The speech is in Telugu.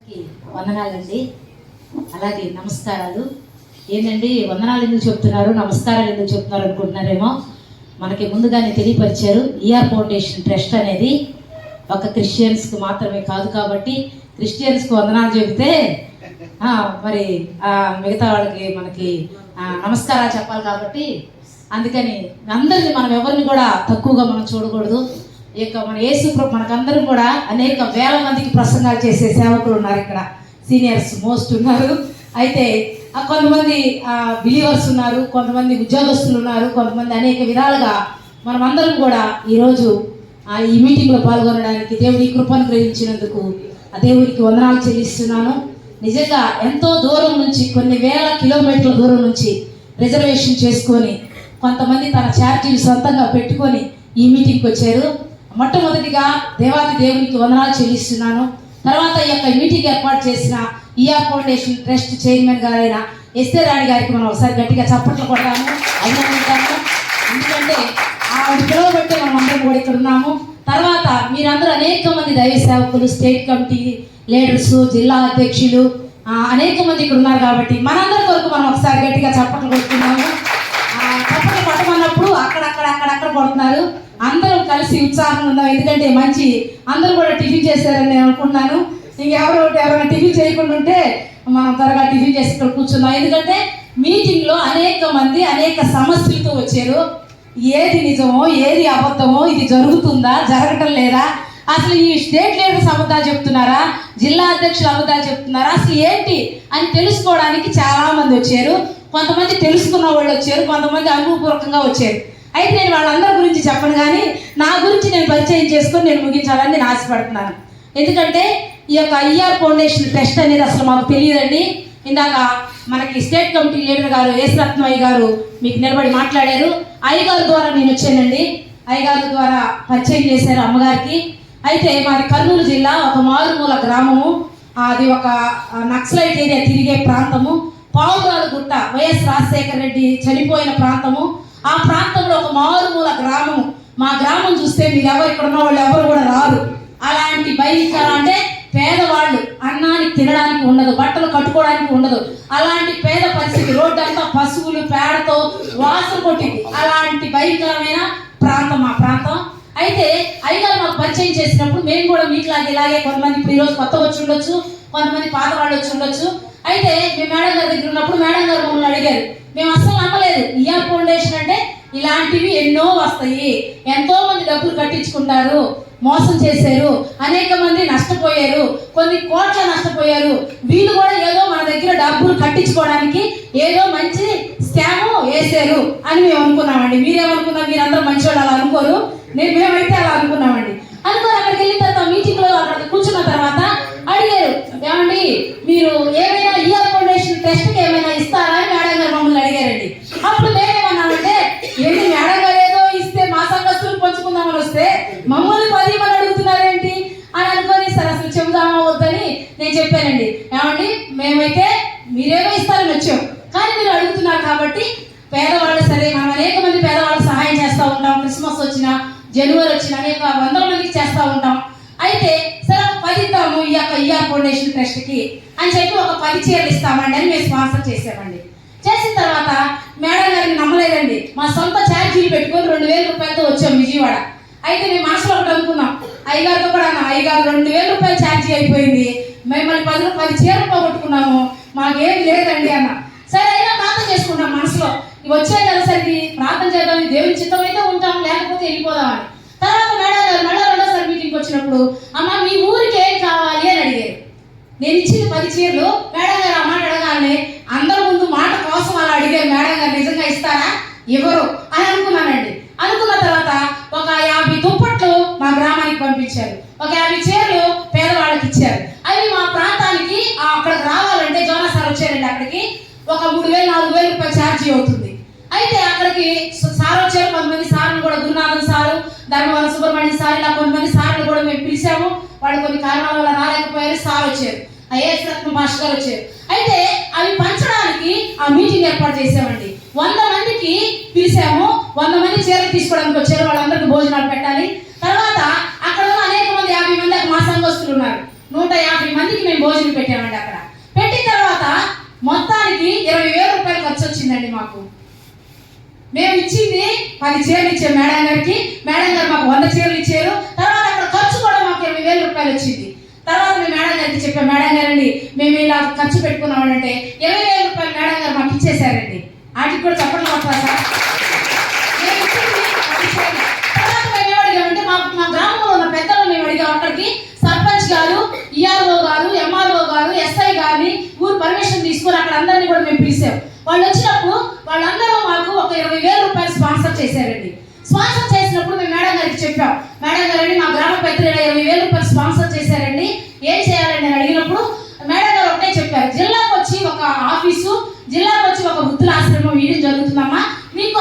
వందనాలండి, అలాగే నమస్కారాలు. ఏంటండి వందనాలు ఎందుకు చెప్తున్నారు, నమస్కారాలు ఎందుకు చెప్తున్నారు అనుకుంటున్నారేమో. మనకి ముందుగానే తెలియపరిచారు, ఈఆర్ ఫౌండేషన్ ట్రస్ట్ అనేది ఒక క్రిస్టియన్స్కి మాత్రమే కాదు కాబట్టి క్రిస్టియన్స్కి వందనాలు చెబితే మరి మిగతా వాళ్ళకి మనకి నమస్కారాలు చెప్పాలి కాబట్టి అందుకని అందరినీ మనం ఎవరిని కూడా తక్కువగా మనం చూడకూడదు. ఇక మన యేసు మనకందరం కూడా అనేక వేల మందికి ప్రసంగాలు చేసే సేవకులు ఉన్నారు, ఇక్కడ సీనియర్స్ మోస్ట్ ఉన్నారు. అయితే కొంతమంది బిలీవర్స్ ఉన్నారు, కొంతమంది ఉద్యోగస్తులు ఉన్నారు, కొంతమంది అనేక విధాలుగా మనమందరం కూడా ఈరోజు ఈ మీటింగ్లో పాల్గొనడానికి దేవుడి కృపను గ్రహించినందుకు ఆ దేవుడికి వందనాలు చెల్లిస్తున్నాను. నిజంగా ఎంతో దూరం నుంచి, కొన్ని వేల కిలోమీటర్ల దూరం నుంచి రిజర్వేషన్ చేసుకొని కొంతమంది తన ఛారిటీలు సొంతంగా పెట్టుకొని ఈ మీటింగ్కి వచ్చారు. మొట్టమొదటిగా దేవాది దేవునికి వందనాలు చెల్లిస్తున్నాను. తర్వాత ఈ యొక్క మీటింగ్ ఏర్పాటు చేసిన ఈఆర్ ఫౌండేషన్ ట్రస్ట్ చైర్మన్ గారైన ఎస్తేర్ రాణి గారికి మనం ఒకసారి గట్టిగా చప్పట్లు కొడతాము, అభినందించాము. ఎందుకంటే ఆవిడ పిలువబట్టే మనం అందరం కూడా ఇక్కడ ఉన్నాము. తర్వాత మీరందరూ అనేక మంది దైవ సేవకులు, స్టేట్ కమిటీ లీడర్స్, జిల్లా అధ్యక్షులు అనేక మంది ఇక్కడ ఉన్నారు కాబట్టి మనందరి కొరకు మనం ఒకసారి గట్టిగా చప్పట్లు కొడుతున్నాము. చప్పట్లు కొట్టమన్నప్పుడు అక్కడక్కడ కొడుతున్నారు. అందరం కలిసి ఉత్సాహంగా ఉందాం, ఎందుకంటే మంచి అందరూ కూడా టిఫిన్ చేశారని నేను అనుకుంటున్నాను. ఎవరైనా టిఫిన్ చేయకుండా ఉంటే మనం త్వరగా టిఫిన్ చేసి ఇక్కడ కూర్చున్నాం. ఎందుకంటే మీటింగ్లో అనేక మంది అనేక సమస్యలతో వచ్చారు. ఏది నిజమో ఏది అబద్ధమో, ఇది జరుగుతుందా జరగటం లేదా, అసలు ఈ స్టేట్ లీడర్స్ అబద్ధాలు చెప్తున్నారా, జిల్లా అధ్యక్షులు అబద్ధాలు చెప్తున్నారా, అసలు ఏంటి అని తెలుసుకోవడానికి చాలామంది వచ్చారు. కొంతమంది తెలుసుకున్న వాళ్ళు వచ్చారు, కొంతమంది అనుభవపూర్వకంగా వచ్చారు. అయితే నేను వాళ్ళందరి గురించి చెప్పను, కానీ నా గురించి నేను పరిచయం చేసుకొని నేను ముగించాలని నేను ఆశపడుతున్నాను. ఎందుకంటే ఈ యొక్క ఈఆర్ ఫౌండేషన్ ట్రస్ట్ అనేది అసలు మాకు తెలియదండి. ఇందాక మనకి స్టేట్ కమిటీ లీడర్ గారు యేసరత్నం అయ్య గారు మీకు నిలబడి మాట్లాడారు. అయ్యగారి ద్వారా నేను వచ్చానండి, అయ్యగారి ద్వారా పరిచయం చేశారు అమ్మగారికి. అయితే మాది కర్నూలు జిల్లా, ఒక మారుమూల గ్రామము, అది ఒక నక్సలైట్ ఏరియా తిరిగే ప్రాంతము, పావురాలు గుట్ట, వైఎస్ రాజశేఖర రెడ్డి చనిపోయిన ప్రాంతము. ఆ ప్రాంతంలో ఒక మారుమూల గ్రామము. మా గ్రామం చూస్తే మీరు ఎవరు ఇక్కడ ఉన్న వాళ్ళు ఎవరు కూడా రారు. అలాంటి భయంకర, అంటే పేదవాళ్ళు అన్నానికి తినడానికి ఉండదు, బట్టలు కట్టుకోవడానికి ఉండదు, అలాంటి పేద పరిస్థితి. రోడ్డు అంతా పశువులు పేడతో వాసన కొట్టింది. అలాంటి భయంకరమైన ప్రాంతం మా ప్రాంతం. అయితే అయ్యగారు మాకు పరిచయం చేసినప్పుడు మేము కూడా మీకులాగే ఇలాగే కొంతమంది ఇప్పుడు ఈరోజు కొత్త వచ్చి ఉండొచ్చు, కొంతమంది పాత వాళ్ళు వచ్చి ఉండొచ్చు. అయితే మేము మేడం గారి దగ్గర ఉన్నప్పుడు మేడం గారు మమ్మల్ని అడిగారు. మేము అస్సలు నమ్మలేదు. ఈఆర్ ఫౌండేషన్ అంటే ఇలాంటివి ఎన్నో వస్తాయి, ఎంతో మంది డబ్బులు కట్టించుకుంటారు, మోసం చేశారు, అనేక మంది నష్టపోయారు, కొన్ని కోట్ల నష్టపోయారు, వీళ్ళు కూడా ఏదో మన దగ్గర డబ్బులు కట్టించుకోవడానికి ఏదో మంచి స్కామ్ వేసారు అని మేము అనుకున్నామండి. మీరేమనుకున్నారు? మీరందరూ మంచివాళ్ళు అలా అనుకోరు, మేమైతే అలా అనుకున్నామండి. అనుకోని అక్కడికి వెళ్ళిన తర్వాత మీటింగ్లో అక్కడ కూర్చున్న తర్వాత అడిగారు, ఏమండి మీరు ఏమైనా ఈఆర్ ఫౌండేషన్ ట్రస్ట్కి ఏమైనా ఇస్తారా అని మేడం గారు మమ్మల్ని అడిగారండి. అప్పుడు మేమేమన్నామంటే, ఏంటి మేడం గారు ఏదో ఇస్తే మా సంఘస్థులు పంచుకుందామని వస్తే మమ్మల్ని 10 మంది అడుగుతున్నారేంటి అని అనుకొని సరే అసలు చెబుదామా వద్దని నేను చెప్పానండి. ఏమండి మేమైతే మీరేమో ఇస్తారని వచ్చాం, కానీ మీరు అడుగుతున్నారు కాబట్టి పేదవాళ్ళు, సరే మనం అనేక మంది పేదవాళ్ళకి సహాయం చేస్తూ ఉంటాం. క్రిస్మస్ వచ్చినా, జనవరి వచ్చిన అనేక వందల మందికి చేస్తూ ఉంటాం. అయితే సరే ఒక 10 ఇద్దాము ఈ యొక్క ఈఆర్ ఫౌండేషన్ ట్రస్ట్కి అని చెప్పి ఒక 10 చీరలు ఇస్తామండి అని మేము స్పాన్సర్ చేసామండి. చేసిన తర్వాత మేడం గారిని నమ్మలేదండి. మా సొంత ఛార్జీలు పెట్టుకొని 2000 రూపాయలతో వచ్చాం విజయవాడ. అయితే మేము మనసులో ఒకటి అనుకున్నాం, అయ్యగారితో కూడా అన్నాం, అయ్యగారు 2000 రూపాయలు ఛార్జీ అయిపోయింది, మిమ్మల్ని 10 చీరలు పోగొట్టుకున్నాము, మాకేం లేదండి అన్న. సరే అయినా ప్రార్థన చేసుకుంటాం మనసులో, ఇవి వచ్చాయి కదా సరికి ప్రార్థన చేద్దాం, దేవుని చిత్తం అయితే ఉంటాం, లేకపోతే వెళ్ళిపోదామని. తర్వాత మేడం గారు మళ్ళీ రెండోసారి మీటింగ్కి వచ్చినప్పుడు, అమ్మ మీ ఊరికి ఏం కావాలి అని అడిగారు. నేను ఇచ్చిన 10 చీరలు మేడం గారు ఆ మాట అడగానే అందరి ముందు మాట కోసం అలా అడిగారు. మేడం గారు నిజంగా ఇస్తారా, ఎవరు అని అనుకున్నానండి. అనుకున్న తర్వాత ఒక 50 దుప్పట్లు మా గ్రామానికి పంపించారు, ఒక 50 చీరలు పేదవాళ్ళకి ఇచ్చారు. అవి మా ప్రాంతానికి అక్కడికి రావాలంటే జోనా సార్ వచ్చారండి, అక్కడికి ఒక 3000-4000 రూపాయలు ఛార్జీ అవుతుంది. అయితే అక్కడికి సార్ వచ్చారు, కొంతమంది సార్లు కూడా, గురునాథన్ సారు, ధర్మవరం సుబ్రహ్మణ్యం సార్, ఇలా కొంతమంది సార్లు కూడా మేము పిలిచాము. వాళ్ళు కొన్ని కారణాల వల్ల రాలేకపోయారు. సార్ వచ్చారు, యేసరత్నం మాస్టర్ గారు వచ్చారు. అయితే అవి పంచడానికి ఆ మీటింగ్ ఏర్పాటు చేసామండి. 100 మందికి పిలిచాము, 100 మంది చీరలు తీసుకోవడానికి వచ్చారు, వాళ్ళందరికీ భోజనాలు పెట్టాలి. తర్వాత అక్కడ అనేక మంది 50 మంది మా సంఘస్థులు ఉన్నారు, 150 మందికి మేము భోజనం మేము ఇచ్చింది 10 చీరలు ఇచ్చాం మేడం గారికి. మేడం గారు మాకు 100 చీరలు ఇచ్చారు. తర్వాత అక్కడ ఖర్చు కూడా మాకు 20,000 రూపాయలు వచ్చింది. తర్వాత మేము మేడం గారికి చెప్పాం, మేడం గారండి మేము ఇలా ఖర్చు పెట్టుకున్నామంటే 20,000 రూపాయలు మేడం గారు మాకు ఇచ్చేసారండి. వాటికి కూడా చెప్పడం పడతా సార్. మేము ఇచ్చింది 10 చీరలు. తర్వాత మేము ఏమడిగామంటే మా గ్రామంలో ఉన్న పెద్దలు మేము అడిగాం. అక్కడికి సర్పంచ్ గారు, ఈఆర్ఓ గారు, ఎంఆర్ఓ గారు, ఎస్ఐ గారిని ఊరు పర్మిషన్ తీసుకొని అక్కడ అందరినీ కూడా మేము పిలిచాం. వాళ్ళు వచ్చినప్పుడు వాళ్ళందరూ మాకు ఒక 20,000 రూపాయలు స్పాన్సర్ చేశారండి. స్పాన్సర్ చేసినప్పుడు మేము మేడం గారికి చెప్పాం, మేడం గారండి మా గ్రామ పెద్దలు 20,000 రూపాయలు స్పాన్సర్ చేశారండి, ఏం చేయాలండి అని అడిగినప్పుడు మేడం గారు ఒకటే చెప్పారు, జిల్లాకు వచ్చి ఒక ఆఫీసు, జిల్లాకు వచ్చి ఒక వృద్ధుల ఆశ్రమం వేయడం జరుగుతుందమ్మా, మీకు